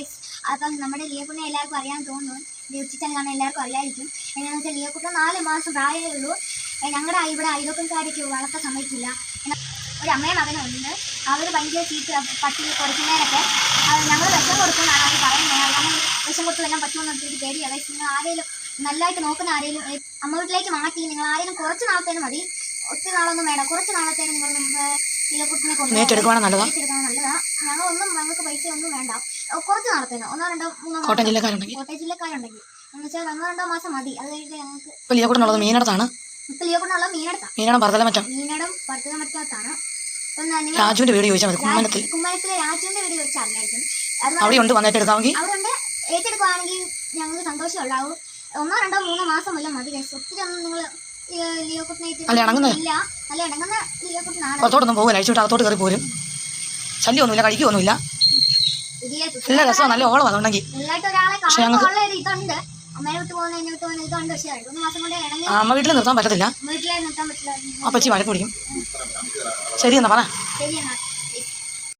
Guys. അപ്പം നമ്മുടെ ലിയോക്കുട്ടിനെ എല്ലാവർക്കും അറിയാൻ തോന്നുന്നു, ലിയോച്ചിച്ചാൻ കാണാൻ എല്ലാവർക്കും അറിയായിരിക്കും. എങ്ങനെയാണെന്ന് വെച്ചാൽ ലിയോക്കുട്ടിന് 4 മാസം പ്രായമേ ഉള്ളൂ. ഞങ്ങളുടെ ഇവിടെ അയൽവക്കക്കാർക്ക് വളർത്താൻ സമ്മതിക്കില്ല. ഒരു അമ്മയും മകനുണ്ട്. അവർ ഭയങ്കര ചീത്ത പട്ടി കൊടുക്കുന്നതിനൊക്കെ ഞങ്ങൾ വിഷം കൊടുക്കുന്നതാണ് അവർ പറയുന്നത്. അങ്ങനെ വിഷം കൊടുത്ത് വരാൻ പറ്റുമെന്ന് എനിക്ക് പേടിയാണ്. നിങ്ങൾ ആരെങ്കിലും നല്ലതായിട്ട് നോക്കുന്ന ആരെങ്കിലും അമ്മ വീട്ടിലേക്ക് മാറ്റി നിങ്ങൾ ആരെങ്കിലും കുറച്ച് നാളത്തേനും മതി, ഒത്തിരി നാളൊന്നും വേണ്ട, കുറച്ച് നാളത്തേനും നിങ്ങൾ ലിയോക്കുട്ടിനെ ഏറ്റെടുക്കണം നല്ലതാ. ഞങ്ങളൊന്നും ഞങ്ങൾക്ക് പൈസ ഒന്നും വേണ്ട, കുറച്ച് നാളത്തേനോ 1 2 3 കോട്ടയം ജില്ലക്കാരുണ്ടെങ്കിൽ എന്ന് വെച്ചാൽ 1 2 മാസം മതി. അത് കഴിഞ്ഞിട്ട് ഞങ്ങൾക്ക് ലിയോക്കുട്ടിനുള്ളത് മീനടത്താണ്. ലിയോക്കുട്ടിനുള്ള മീനടത്താണ്. മീനടം പറത്തലമറ്റം. മീനടം പറത്തലമറ്റത്താണ്. രാജുവിന്റെ വീട് ചോദിച്ചാൽ മതി. കുമ്മനത്തിലെ രാജുവിന്റെ വീട് വെച്ച് അറിയായിരിക്കും. അവിടെ ഉണ്ട് വന്നിട്ട് എടുക്കാമെങ്കിൽ അവിടെ ഏറ്റെടുക്കുകയാണെങ്കിൽ ഞങ്ങൾക്ക് സന്തോഷം ഉണ്ടാവും. 1 2 3 മാസം വല്ല മതി. ഒത്തിരി ഒന്നും നിങ്ങൾ ലിയോക്കുട്ടിനെ ഇല്ല, നല്ല ഇണങ്ങുന്ന ലിയോക്കുട്ടിനാണ്. പുറത്തോട്ടൊന്നും പോകും, അഴിച്ചുവിട്ട് അകത്തോട്ട് കയറി പോരും. ശല്യമൊന്നുമില്ല, കഴിക്കുകയൊന്നുമില്ല. നല്ല രസമാണ്, നല്ല ഓളം. അതുണ്ടെങ്കിൽ ഇതുണ്ട്, അമ്മയെ വിട്ട് പോകുന്ന എന്നെ വിട്ട് പോകുന്ന ഇതുണ്ട്. പക്ഷേ 2 മാസം കൊണ്ട് ഇണങ്ങി അമ്മ വീട്ടിൽ നിർത്താൻ പറ്റത്തില്ല. വീട്ടിലെ നിർത്താൻ പറ്റില്ല. അപ്പച്ചി വഴക്ക് പിടിക്കും. ശരി എന്നാ പറ. ശരി എന്നാ.